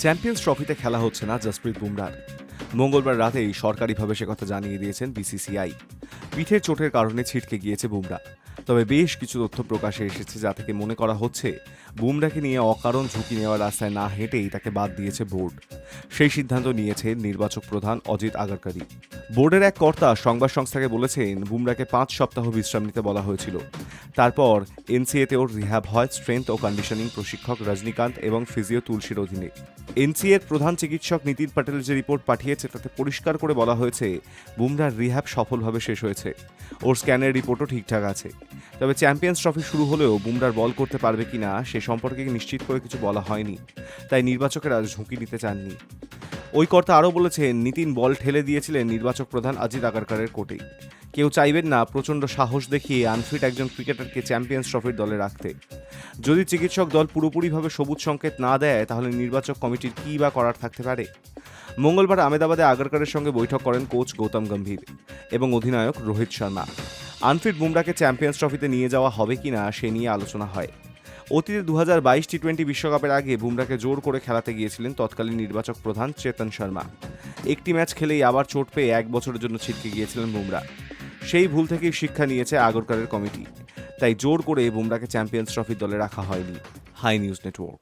Champions ট্রফিতে খেলা হচ্ছে না জসপ্রীত বুমরার। মঙ্গলবার রাতেই সরকারিভাবে সে কথা জানিয়ে দিয়েছেন বিসিসিআই। পিঠের চোটের কারণে ছিটকে গিয়েছে বুমরা। তবে বেশ কিছু তথ্য প্রকাশে এসেছে, যা থেকে মনে করা হচ্ছে বুমরাকে নিয়ে অকারণ ঝুঁকি নেওয়ার রাস্তায় না হেঁটেই তাকে বাদ দিয়েছে বোর্ড। সেই সিদ্ধান্ত নিয়েছে নির্বাচক প্রধান অজিত আগারকারি। বোর্ডের এক কর্তা সংবাদ সংস্থাকে বলেছেন, বুমরাকে 5 সপ্তাহ বিশ্রাম নিতে বলা হয়েছিল। তারপর এনসিএতেও রিহ্যাব হয় স্ট্রেংথ ও কন্ডিশনিং প্রশিক্ষক রজনীকান্ত এবং ফিজিও তুলসীর অধীনে। এনসিএর প্রধান চিকিৎসক নীতিন প্যাটেল যে রিপোর্ট পাঠিয়েছে তাতে পরিষ্কার করে বলা হয়েছে বুমরার রিহ্যাব সফলভাবে শেষ হয়েছে। ওর স্ক্যানের রিপোর্টও ঠিকঠাক আছে। তবে চ্যাম্পিয়ন্স ট্রফি শুরু হলেও বুমরার বল করতে পারবে কিনা সে সম্পর্কে নিশ্চিত করে কিছু বলা হয়নি। তাই নির্বাচকেরা ঝুঁকি নিতে চাননি। ওই কর্তা আরও বলেছেন, নীতিন বল ঠেলে দিয়েছিলেন নির্বাচক প্রধান অজিত আগারকারের কোর্টে। কেউ চাইবেন না প্রচণ্ড সাহস দেখিয়ে আনফিট একজন ক্রিকেটারকে চ্যাম্পিয়ন্স ট্রফির দলে রাখতে। যদি চিকিৎসক দল পুরোপুরিভাবে সবুজ সংকেত না দেয়, তাহলে নির্বাচক কমিটির কী বা করার থাকতে পারে। মঙ্গলবার আহমেদাবাদে আগারকারের সঙ্গে বৈঠক করেন কোচ গৌতম গম্ভীর এবং অধিনায়ক রোহিত শর্মা। আনফিট বুমরাকে চ্যাম্পিয়ন্স ট্রফিতে নিয়ে যাওয়া হবে কিনা সে নিয়ে আলোচনা হয়। অতীতে 2022 টি-20 বিশ্বকাপের আগে বুমরাকে জোর করে খেলাতে গিয়েছিলেন তৎকালীন নির্বাচক প্রধান চেতন শর্মা। একটি ম্যাচ খেলেই আবার চোট পেয়ে 1 বছরের জন্য ছিটকে গিয়েছিলেন বুমরা। সেই ভুল থেকেই শিক্ষা নিয়েছে আগরকারের কমিটি। তাই জোর করে বুমরাকে চ্যাম্পিয়ন্স ট্রফির দলে রাখা হয়নি। হাই নিউজ নেটওয়ার্ক।